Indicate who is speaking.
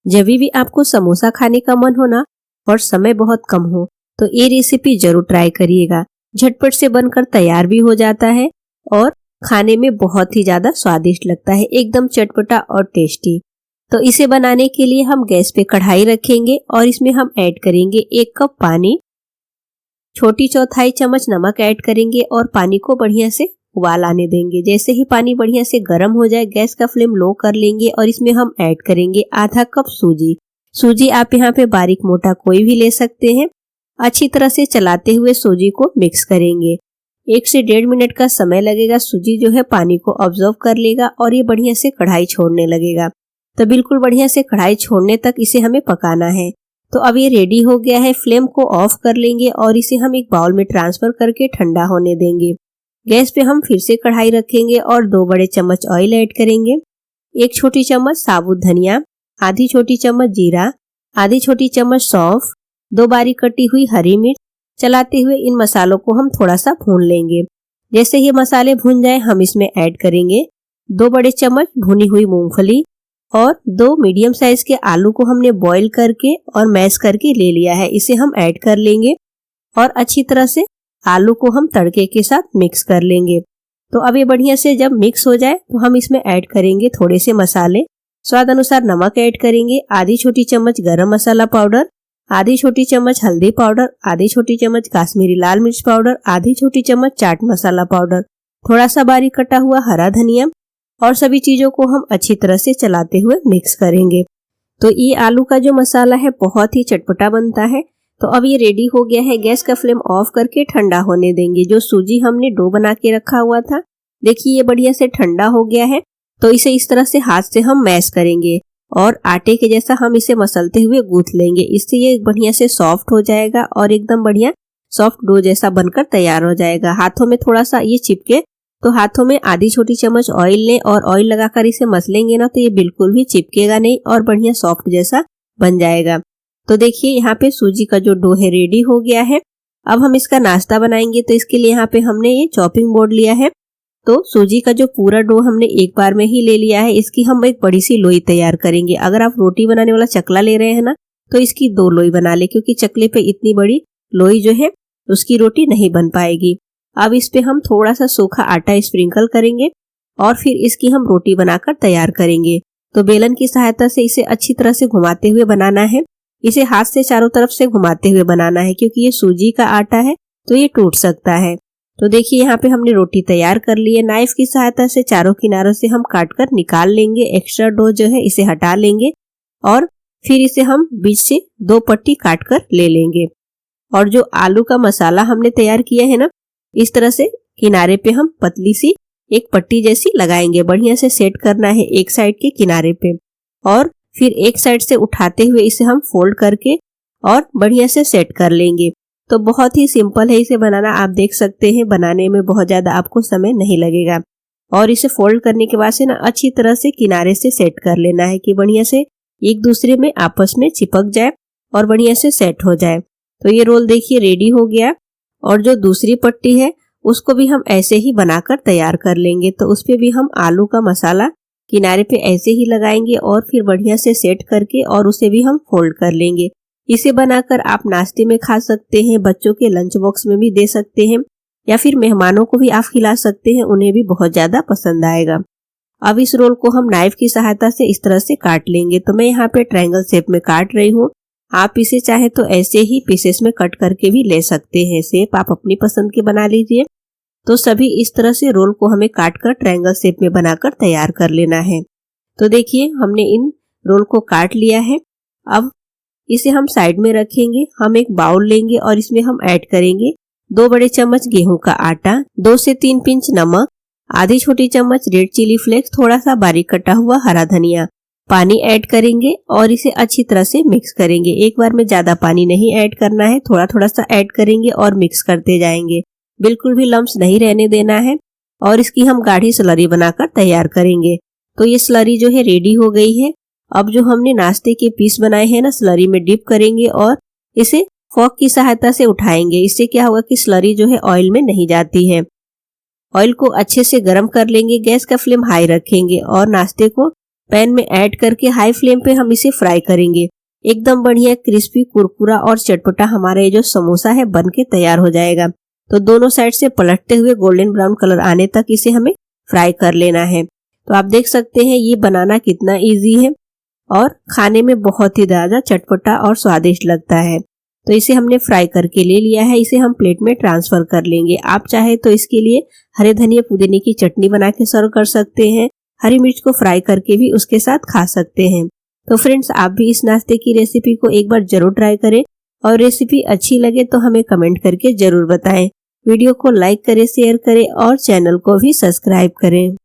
Speaker 1: जब भी आपको समोसा खाने का मन हो ना और समय बहुत कम हो तो ये रेसिपी जरूर ट्राई करिएगा। झटपट से बनकर तैयार भी हो जाता है और खाने में बहुत ही ज्यादा स्वादिष्ट लगता है, एकदम चटपटा और टेस्टी। तो इसे बनाने के लिए हम गैस पे कढ़ाई रखेंगे और इसमें हम ऐड करेंगे 1 कप पानी, छोटी चौथाई चम्मच नमक ऐड करेंगे और पानी को बढ़िया से उबाल आने देंगे। जैसे ही पानी बढ़िया से गर्म हो जाए गैस का फ्लेम लो कर लेंगे और इसमें हम ऐड करेंगे आधा कप सूजी। सूजी आप यहाँ पे बारीक मोटा कोई भी ले सकते हैं। अच्छी तरह से चलाते हुए सूजी को मिक्स करेंगे। 1 से 1.5 मिनट का समय लगेगा। सूजी जो है पानी को ऑब्जर्व कर लेगा और ये बढ़िया से कढ़ाई छोड़ने लगेगा। तो बिल्कुल बढ़िया से कढ़ाई छोड़ने तक इसे हमें पकाना है। तो अब ये रेडी हो गया है। फ्लेम को ऑफ कर लेंगे और इसे हम एक बाउल में ट्रांसफर करके ठंडा होने देंगे। गैस पे हम फिर से कढ़ाई रखेंगे और 2 बड़े चम्मच ऑयल ऐड करेंगे। 1 छोटी चम्मच साबुत धनिया, आधी छोटी चम्मच जीरा, आधी छोटी चम्मच सौंफ, 2 बारीक कटी हुई हरी मिर्च। चलाते हुए इन मसालों को हम थोड़ा सा भून लेंगे। जैसे ये मसाले भून जाए हम इसमें ऐड करेंगे 2 बड़े चम्मच भुनी हुई मूंगफली और 2 मीडियम साइज के आलू को हमने बॉईल करके और मैश करके ले लिया है। इसे हम ऐड कर लेंगे और अच्छी तरह से आलू को हम तड़के के साथ मिक्स कर लेंगे। तो अब ये बढ़िया से जब मिक्स हो जाए तो हम इसमें ऐड करेंगे थोड़े से मसाले। स्वाद अनुसार नमक ऐड करेंगे, आधी छोटी चम्मच गरम मसाला पाउडर, आधी छोटी चम्मच हल्दी पाउडर, आधी छोटी चम्मच काश्मीरी लाल मिर्च पाउडर, आधी छोटी चम्मच चाट मसाला पाउडर, थोड़ा सा बारीक कटा हुआ हरा धनिया और सभी चीजों को हम अच्छी तरह से चलाते हुए मिक्स करेंगे। तो ये आलू का जो मसाला है बहुत ही चटपटा बनता है। तो अब ये रेडी हो गया है। गैस का फ्लेम ऑफ करके ठंडा होने देंगे। जो सूजी हमने डो बना के रखा हुआ था, देखिए ये बढ़िया से ठंडा हो गया है। तो इसे इस तरह से हाथ से हम मैश करेंगे और आटे के जैसा हम इसे मसलते हुए गूंथ लेंगे। इससे ये बढ़िया से सॉफ्ट हो जाएगा और एकदम बढ़िया सॉफ्ट डो जैसा बनकर तैयार हो जाएगा। हाथों में थोड़ा सा ये चिपके तो हाथों में आधी छोटी चम्मच ऑयल लें और ऑयल लगाकर इसे मसलेंगे ना तो ये बिल्कुल भी चिपकेगा नहीं और बढ़िया सॉफ्ट जैसा बन जाएगा। तो देखिए यहाँ पे सूजी का जो डो है रेडी हो गया है। अब हम इसका नाश्ता बनाएंगे। तो इसके लिए यहाँ पे हमने ये चॉपिंग बोर्ड लिया है। तो सूजी का जो पूरा डो हमने एक बार में ही ले लिया है। इसकी हम एक बड़ी सी लोई तैयार करेंगे। अगर आप रोटी बनाने वाला चकला ले रहे हैं ना तो इसकी 2 लोई बना ले, क्योंकि चकले पे इतनी बड़ी लोई जो है उसकी रोटी नहीं बन पाएगी। अब इस पे हम थोड़ा सा सूखा आटा स्प्रिंकल करेंगे और फिर इसकी हम रोटी बनाकर तैयार करेंगे। तो बेलन की सहायता से इसे अच्छी तरह से घुमाते हुए बनाना है। इसे हाथ से चारों तरफ से घुमाते हुए बनाना है, क्योंकि ये सूजी का आटा है तो ये टूट सकता है। तो देखिए यहाँ पे हमने रोटी तैयार कर ली है। नाइफ की सहायता से चारों किनारों से हम काटकर निकाल लेंगे। एक्स्ट्रा डो जो है इसे हटा लेंगे और फिर इसे हम बीच से 2 पट्टी काटकर ले लेंगे। और जो आलू का मसाला हमने तैयार किया है ना, इस तरह से किनारे पे हम पतली सी एक पट्टी जैसी लगाएंगे। बढ़िया से सेट करना है एक साइड के किनारे पे और फिर एक साइड से उठाते हुए इसे हम फोल्ड करके और बढ़िया से सेट कर लेंगे। तो बहुत ही सिंपल है इसे बनाना। आप देख सकते हैं बनाने में बहुत ज्यादा आपको समय नहीं लगेगा। और इसे फोल्ड करने के बाद से ना अच्छी तरह से किनारे से सेट कर लेना है कि बढ़िया से एक दूसरे में आपस में चिपक जाए और बढ़िया से सेट हो जाए। तो ये रोल देखिए रेडी हो गया। और जो दूसरी पट्टी है उसको भी हम ऐसे ही बनाकर तैयार कर लेंगे। तो उस पे भी हम आलू का मसाला किनारे पे ऐसे ही लगाएंगे और फिर बढ़िया से सेट करके और उसे भी हम फोल्ड कर लेंगे। इसे बनाकर आप नाश्ते में खा सकते हैं, बच्चों के लंच बॉक्स में भी दे सकते हैं या फिर मेहमानों को भी आप खिला सकते हैं, उन्हें भी बहुत ज्यादा पसंद आएगा। अब इस रोल को हम नाइफ की सहायता से इस तरह से काट लेंगे। तो मैं यहाँ पे ट्रायंगल शेप में काट रही हूँ। आप इसे चाहे तो ऐसे ही पीसेस में कट करके भी ले सकते हैं। शेप आप अपनी पसंद के बना लीजिए। तो सभी इस तरह से रोल को हमें काट कर ट्रायंगल शेप में बनाकर तैयार कर लेना है। तो देखिए हमने इन रोल को काट लिया है। अब इसे हम साइड में रखेंगे। हम एक बाउल लेंगे और इसमें हम ऐड करेंगे 2 बड़े चम्मच गेहूं का आटा, 2 से 3 पिंच नमक, आधी छोटी चम्मच रेड चिली फ्लेक्स, थोड़ा सा बारीक कटा हुआ हरा धनिया, पानी ऐड करेंगे और इसे अच्छी तरह से मिक्स करेंगे। एक बार में ज्यादा पानी नहीं ऐड करना है, थोड़ा थोड़ा सा ऐड करेंगे और मिक्स करते जाएंगे। बिल्कुल भी लम्स नहीं रहने देना है और इसकी हम गाढ़ी स्लरी बनाकर तैयार करेंगे। तो ये स्लरी जो है रेडी हो गई है। अब जो हमने नाश्ते के पीस बनाए हैं ना, स्लरी में डिप करेंगे और इसे फॉक की सहायता से उठाएंगे। इससे क्या होगा कि स्लरी जो है ऑयल में नहीं जाती है। ऑयल को अच्छे से गर्म कर लेंगे। गैस का फ्लेम हाई रखेंगे और नाश्ते को पैन में ऐड करके हाई फ्लेम पे हम इसे फ्राई करेंगे। एकदम बढ़िया क्रिस्पी, कुरकुरा और चटपटा हमारा ये जो समोसा है बन के तैयार हो जाएगा। तो दोनों साइड से पलटते हुए गोल्डन ब्राउन कलर आने तक इसे हमें फ्राई कर लेना है। तो आप देख सकते हैं ये बनाना कितना इजी है और खाने में बहुत ही ज्यादा चटपटा और स्वादिष्ट लगता है। तो इसे हमने फ्राई करके ले लिया है, इसे हम प्लेट में ट्रांसफर कर लेंगे। आप चाहे तो इसके लिए हरे धनिया पुदीने की चटनी बना के सर्व कर सकते हैं। हरी मिर्च को फ्राई करके भी उसके साथ खा सकते हैं। तो फ्रेंड्स, आप भी इस नाश्ते की रेसिपी को एक बार जरूर ट्राई करें और रेसिपी अच्छी लगे तो हमें कमेंट करके जरूर बताएं। वीडियो को लाइक करें, शेयर करें और चैनल को भी सब्सक्राइब करें।